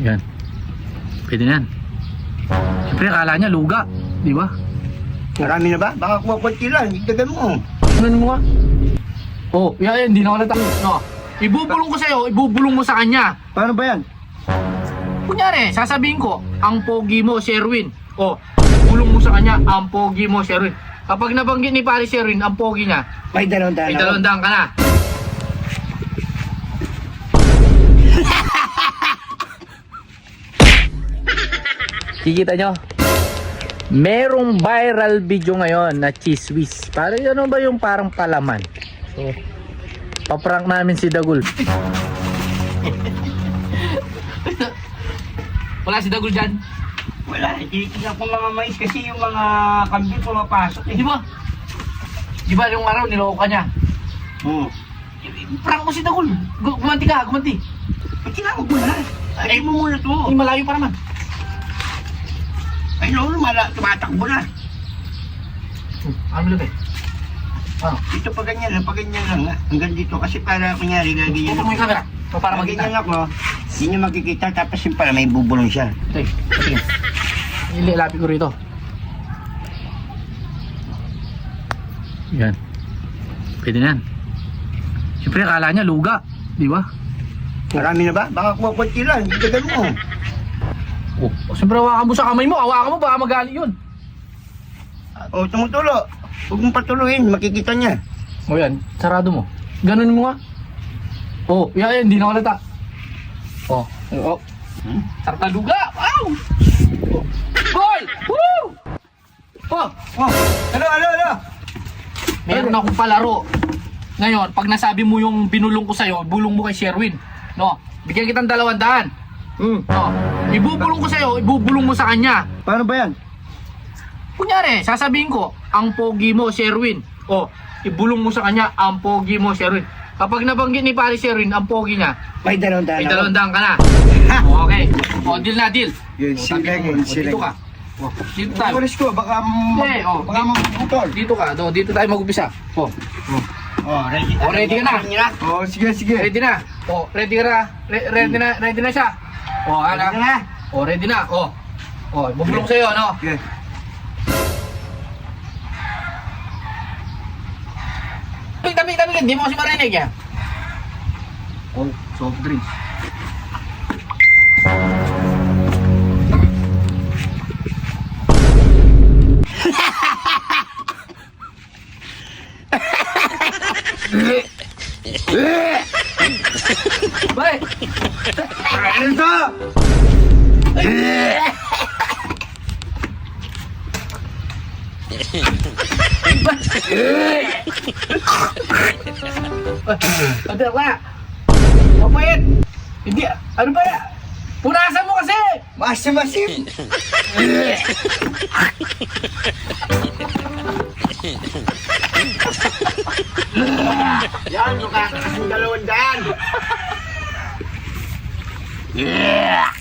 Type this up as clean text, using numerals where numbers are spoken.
Yan. Pwede na yan. Siyempre, akala niya luga. Di ba? Marami na ba? Baka kumakunti lang. Igdagan mo. Ano mo nga? Oh, yan. Hindi na ako natang. No. Ibubulong ko sa'yo. Ibubulong mo sa kanya. Paano ba yan? Kunyari, sasabihin ko, ang pogi mo, Sherwin. Oh, bulong mo sa kanya, ang pogi mo, Sherwin. Kapag nabanggit ni Pare Sherwin, ang pogi niya, May dalawang-daan may ako. 200 ka na. Kikita nyo? Merong viral video ngayon na cheese whiz. Parang ano ba yung parang palaman? So, paprank namin si Dagul. Wala si Dagul dyan. Wala. Tinitignan ko mga mais kasi yung mga kambing pumapasok eh. Di ba? Di ba yung araw niloko ka niya? Oo. Prank mo si Dagul. Gumanti ka, gumanti. Ba't tinawag mo na? Ay mo muna to. Ay, malayo pa naman. Ay no, tumatakbo na. Ano mo eh? Ano? Dito pa ganyan lang. Hanggang dito kasi para kunyari gagawin Tutok mo yung camera. So, para magkita. Ganyan ako. Hindi nyo makikita tapos yung pala may bubulong siya. Ito eh. Patingin. Ililapit ko rito. Yan. Pwede na yan. Siyempre, akala niya luga. Di ba? Marami na ba? Baka kumakunti lang. Igdagan mo. Oh, siyempre hawakan mo sa kamay mo. Hawakan mo, baka magali yun. O, tumutulo. Huwag mong patuloyin. Makikita niya. O yan, sarado mo. Ganun mo nga. Oh, yan, hindi na kalata. Oh, oh. Tartaluga! Wow! Oh. Goal! Woo! Oh, Oh, ano? meron akong palaro. Ngayon, pag nasabi mo yung binulong ko sa'yo, bulong mo kay Sherwin. No, bigyan kitang 200. No, ibubulong ko sa'yo, ibubulong mo sa kanya. Paano ba yan? Kunyari, sasabihin ko, ang pogi mo, Sherwin. O, ibulong mo sa kanya, ang pogi mo, Sherwin. Kapag nabanggit ni Pare Sherwin, ang pogi niya, May dalawang-daan may ako. 200 ka na. Okay. O, deal na, deal. Yun, O, silang, sabi ko, o, silang. dito ka. O, dito tayo. Pulis ko, baka Hindi, oh. baka mabutol. Dito ka, do, dito tayo mag-upisa. O, Oh, ready. O, ready ka na? Oh, sige. ready na. O, ready ka na. Ready na siya. O, Ready ano? na. O, ready na. O, bubulong sa'yo, no? Okay. Tabi, hindi mo kasi marinig yan. Oh, soft drinks. Bye! Ano to? Ano ba? Mapait! Hindi, ano ba yan? Punasan mo kasi! Masim. Yan, mukha kasing 200. Yeah!